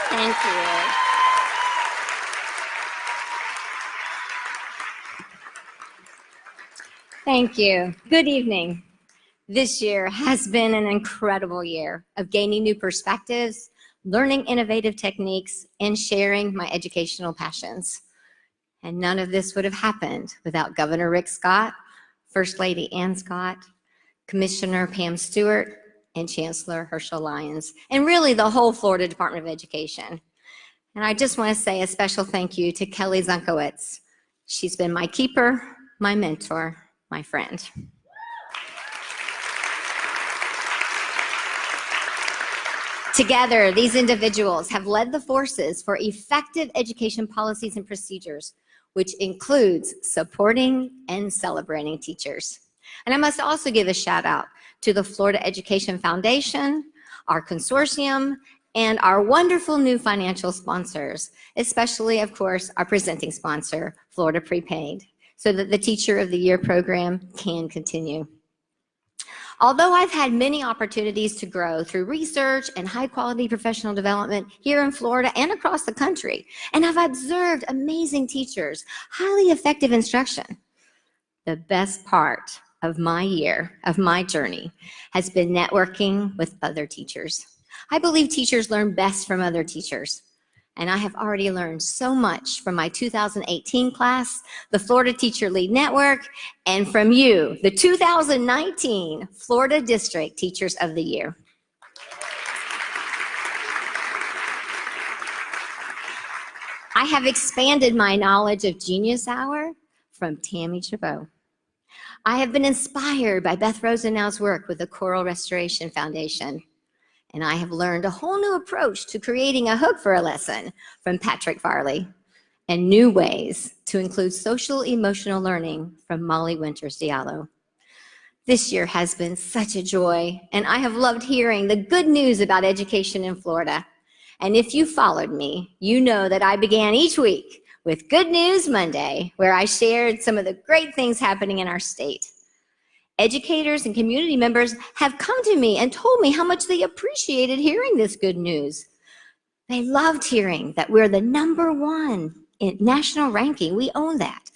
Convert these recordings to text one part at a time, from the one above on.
Thank you. Thank you. Good evening. This year has been an incredible year of gaining new perspectives, learning innovative techniques, and sharing my educational passions. And none of this would have happened without Governor Rick Scott, First Lady Ann Scott, Commissioner Pam Stewart, and Chancellor Herschel Lyons, and really the whole Florida Department of Education. And I just want to say a special thank you to Kelly Zunkowitz. She's been my keeper, my mentor, my friend. Together, these individuals have led the forces for effective education policies and procedures, which includes supporting and celebrating teachers. And I must also give a shout out to the Florida Education Foundation, our consortium, and our wonderful new financial sponsors, especially, of course, our presenting sponsor, Florida Prepaid, so that the Teacher of the Year program can continue. Although I've had many opportunities to grow through research and high-quality professional development here in Florida and across the country, and I've observed amazing teachers, highly effective instruction, the best part of my year, of my journey, has been networking with other teachers. I believe teachers learn best from other teachers. And I have already learned so much from my 2018 class, the Florida Teacher Lead Network, and from you, the 2019 Florida District Teachers of the Year. I have expanded my knowledge of Genius Hour from Tammy Chabot. I have been inspired by Beth Rosenau's work with the Coral Restoration Foundation. And I have learned a whole new approach to creating a hook for a lesson from Patrick Farley, and new ways to include social emotional learning from Molly Winters Diallo. This year has been such a joy, and I have loved hearing the good news about education in Florida. And if you followed me, you know that I began each week with Good News Monday, where I shared some of the great things happening in our state. Educators and community members have come to me and told me how much they appreciated hearing this good news. They loved hearing that we're the #1 in national ranking. We own that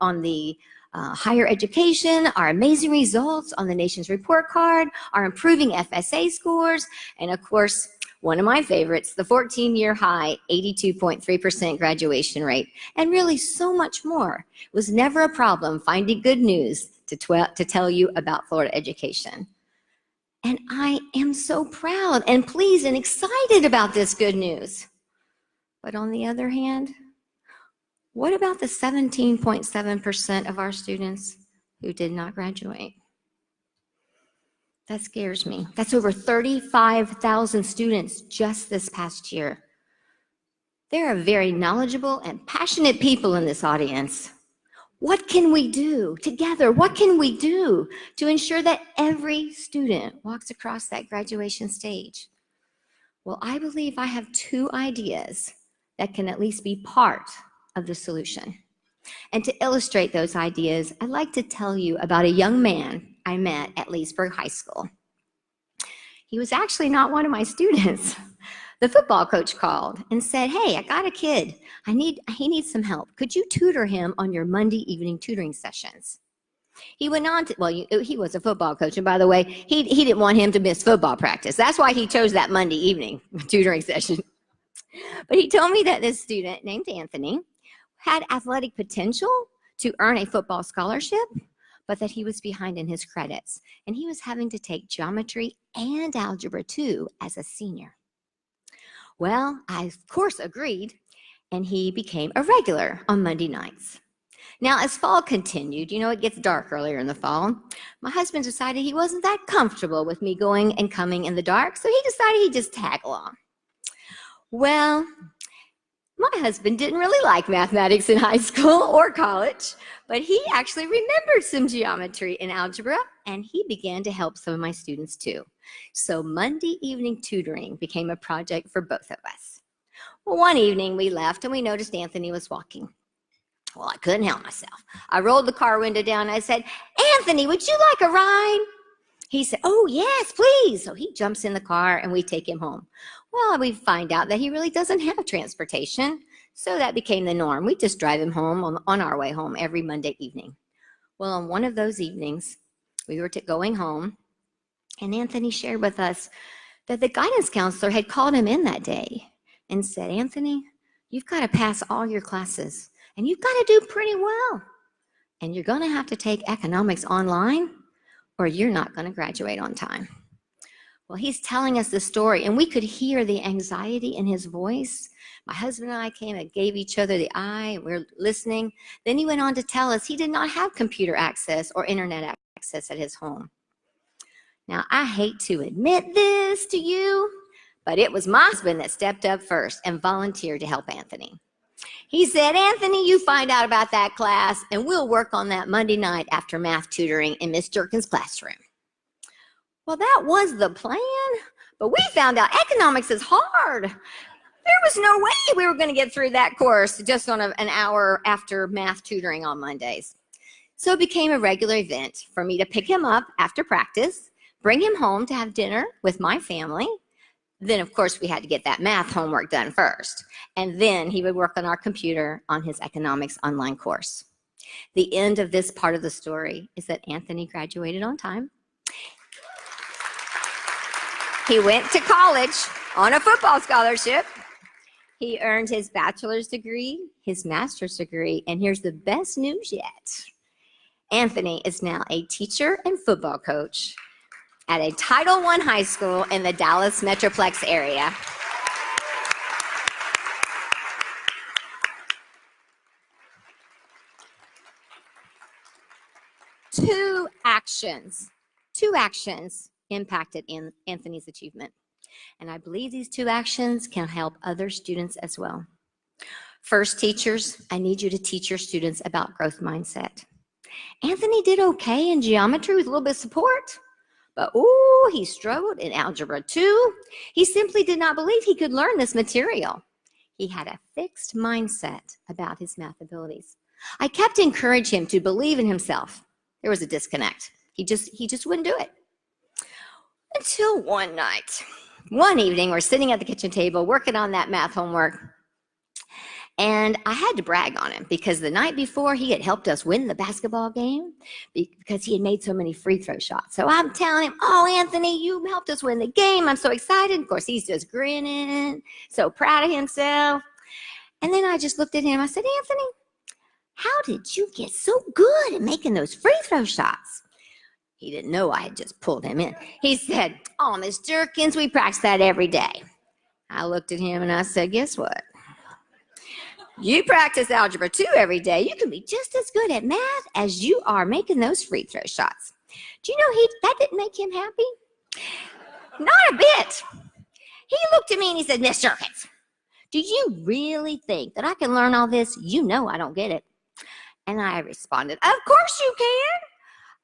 on the higher education, our amazing results on the nation's report card, our improving FSA scores, and of course, one of my favorites, the 14-year high 82.3% graduation rate, and really so much more. It was never a problem finding good news to tell you about Florida education. And I am so proud and pleased and excited about this good news. But on the other hand, what about the 17.7% of our students who did not graduate? That scares me. That's over 35,000 students just this past year. There are very knowledgeable and passionate people in this audience. What can we do together? What can we do to ensure that every student walks across that graduation stage? Well, I believe I have 2 ideas that can at least be part of the solution. And to illustrate those ideas, I'd like to tell you about a young man I met at Leesburg High School. He was actually not one of my students. The football coach called and said, "Hey, I got a kid. He needs some help. Could you tutor him on your Monday evening tutoring sessions?" He went on to, well, he was a football coach, and by the way, he didn't want him to miss football practice. That's why he chose that Monday evening tutoring session. But he told me that this student named Anthony had athletic potential to earn a football scholarship, but that he was behind in his credits, and he was having to take geometry and algebra 2 as a senior. Well, I of course agreed, and he became a regular on Monday nights. Now, as fall continued, you know, it gets dark earlier in the fall, my husband decided he wasn't that comfortable with me going and coming in the dark, so he decided he'd just tag along. Well, my husband didn't really like mathematics in high school or college, but he actually remembered some geometry and algebra, and he began to help some of my students too. So Monday evening tutoring became a project for both of us. Well, one evening we left and we noticed Anthony was walking. Well, I couldn't help myself. I rolled the car window down and I said, "Anthony, would you like a ride?" He said, "Oh, yes, please." So he jumps in the car and we take him home. Well, we find out that he really doesn't have transportation, so that became the norm. We just drive him home on our way home every Monday evening. Well, on one of those evenings, we were going home, and Anthony shared with us that the guidance counselor had called him in that day and said, Anthony, you've got to pass all your classes, and you've got to do pretty well. And you're going to have to take economics online, or you're not going to graduate on time. Well, he's telling us the story, and we could hear the anxiety in his voice. My husband and I came and gave each other the eye, and we were listening. Then he went on to tell us he did not have computer access or internet access at his home. Now, I hate to admit this to you, but it was my husband that stepped up first and volunteered to help Anthony. He said, Anthony, you find out about that class, and we'll work on that Monday night after math tutoring in Miss Durkin's classroom. Well, that was the plan, but we found out economics is hard. There was no way we were going to get through that course just on an hour after math tutoring on Mondays. So it became a regular event for me to pick him up after practice, bring him home to have dinner with my family. Then, of course, we had to get that math homework done first. And then he would work on our computer on his economics online course. The end of this part of the story is that Anthony graduated on time. He went to college on a football scholarship. He earned his bachelor's degree, his master's degree, and here's the best news yet. Anthony is now a teacher and football coach at a Title I high school in the Dallas Metroplex area. Two actions impacted Anthony's achievement. And I believe these two actions can help other students as well. First, teachers, I need you to teach your students about growth mindset. Anthony did okay in geometry with a little bit of support, but ooh, he struggled in Algebra 2. He simply did not believe he could learn this material. He had a fixed mindset about his math abilities. I kept encouraging him to believe in himself. There was a disconnect. He just wouldn't do it. Until one night, one evening, we're sitting at the kitchen table working on that math homework, and I had to brag on him because the night before he had helped us win the basketball game because he had made so many free throw shots. So I'm telling him, oh, Anthony, you helped us win the game. I'm so excited. Of course, he's just grinning, so proud of himself. And then I just looked at him. I said, Anthony, how did you get so good at making those free throw shots? He didn't know I had just pulled him in. He said, oh, Miss Durkins, we practice that every day. I looked at him and I said, guess what? You practice Algebra 2 every day. You can be just as good at math as you are making those free throw shots. Do you know that didn't make him happy? Not a bit. He looked at me and he said, Miss Durkins, do you really think that I can learn all this? You know I don't get it. And I responded, of course you can.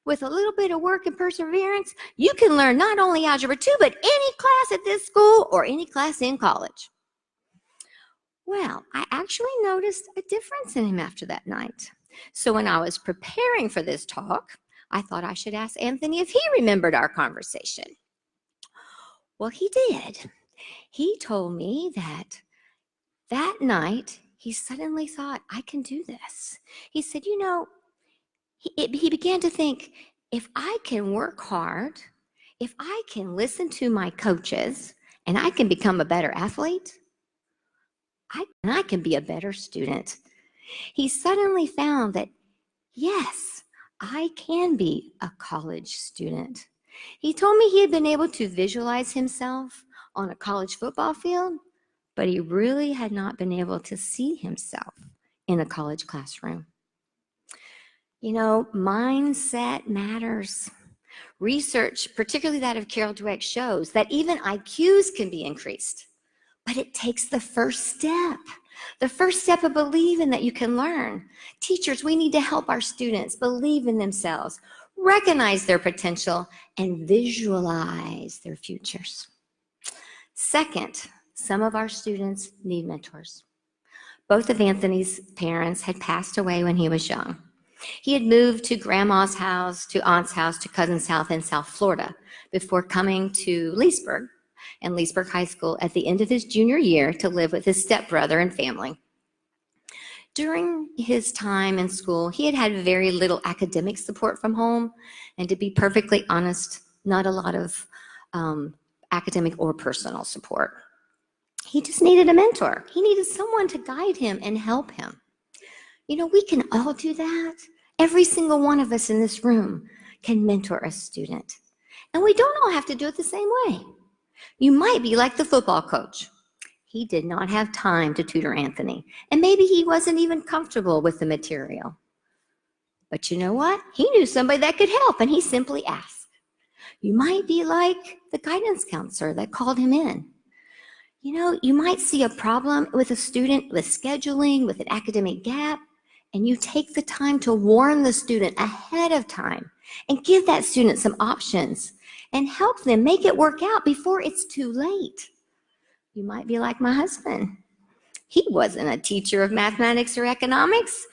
With a little bit of work and perseverance, you can learn not only Algebra 2, but any class at this school or any class in college. Well, I actually noticed a difference in him after that night. So when I was preparing for this talk, I thought I should ask Anthony if he remembered our conversation. Well, he did. He told me that night, he suddenly thought, I can do this. He said, you know, he began to think, if I can work hard, if I can listen to my coaches, and I can become a better athlete, I can be a better student. He suddenly found that, yes, I can be a college student. He told me he had been able to visualize himself on a college football field, but he really had not been able to see himself in a college classroom. You know, mindset matters. Research, particularly that of Carol Dweck, shows that even IQs can be increased, but it takes the first step of believing that you can learn. Teachers, we need to help our students believe in themselves, recognize their potential, and visualize their futures. Second, some of our students need mentors. Both of Anthony's parents had passed away when he was young. He had moved to grandma's house, to aunt's house, to cousin's house in South Florida before coming to Leesburg and Leesburg High School at the end of his junior year to live with his stepbrother and family. During his time in school, he had had very little academic support from home, and to be perfectly honest, not a lot of academic or personal support. He just needed a mentor. He needed someone to guide him and help him. You know, we can all do that. Every single one of us in this room can mentor a student. And we don't all have to do it the same way. You might be like the football coach. He did not have time to tutor Anthony, and maybe he wasn't even comfortable with the material. But you know what? He knew somebody that could help, and he simply asked. You might be like the guidance counselor that called him in. You know, you might see a problem with a student with scheduling, with an academic gap, and you take the time to warn the student ahead of time and give that student some options and help them make it work out before it's too late. You might be like my husband. He wasn't a teacher of mathematics or economics,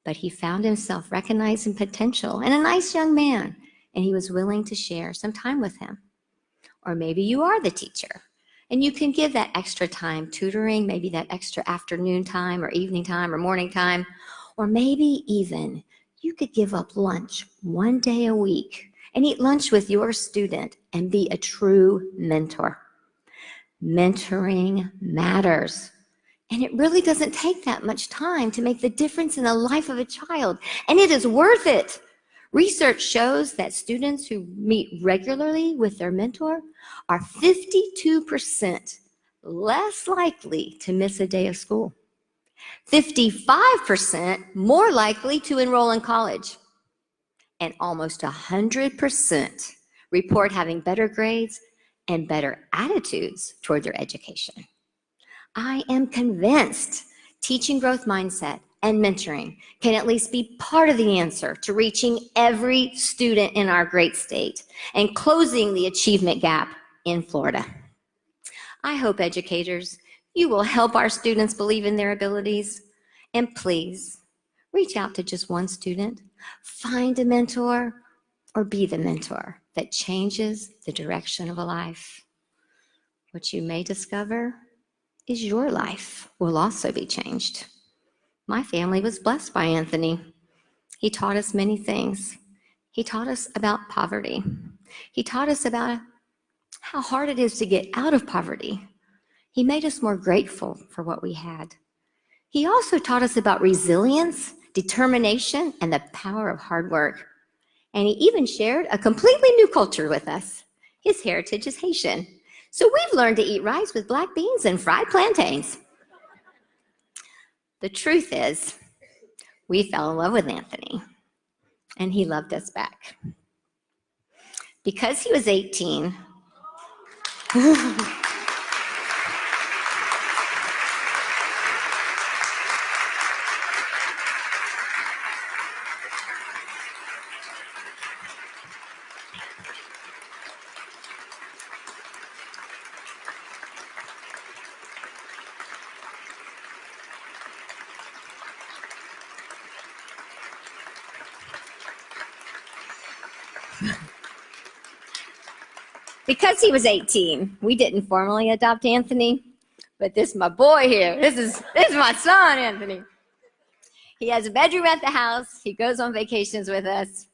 but he found himself recognizing potential and a nice young man, and he was willing to share some time with him. Or maybe you are the teacher, and you can give that extra time tutoring, maybe that extra afternoon time or evening time or morning time, or maybe even you could give up lunch one day a week and eat lunch with your student and be a true mentor. Mentoring matters. And it really doesn't take that much time to make the difference in the life of a child. And it is worth it. Research shows that students who meet regularly with their mentor are 52% less likely to miss a day of school, 55% more likely to enroll in college, and almost 100% report having better grades and better attitudes toward their education. I am convinced teaching growth mindset and mentoring can at least be part of the answer to reaching every student in our great state and closing the achievement gap in Florida. I hope, educators, you will help our students believe in their abilities, and please reach out to just one student, find a mentor, or be the mentor that changes the direction of a life. What you may discover is your life will also be changed. My family was blessed by Anthony. He taught us many things. He taught us about poverty. He taught us about how hard it is to get out of poverty. He made us more grateful for what we had. He also taught us about resilience, determination, and the power of hard work. And he even shared a completely new culture with us. His heritage is Haitian. So we've learned to eat rice with black beans and fried plantains. The truth is, we fell in love with Anthony, and he loved us back. Because he was 18, we didn't formally adopt Anthony, but this is my boy here. This is my son, Anthony. He has a bedroom at the house. He goes on vacations with us.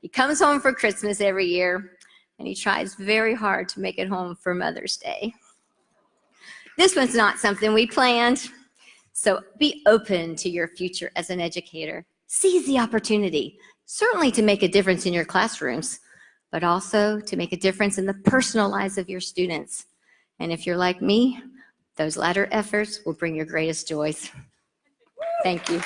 He comes home for Christmas every year, and he tries very hard to make it home for Mother's Day. This one's not something we planned, so be open to your future as an educator. Seize the opportunity, certainly to make a difference in your classrooms, but also to make a difference in the personal lives of your students. And if you're like me, those latter efforts will bring your greatest joys. Thank you.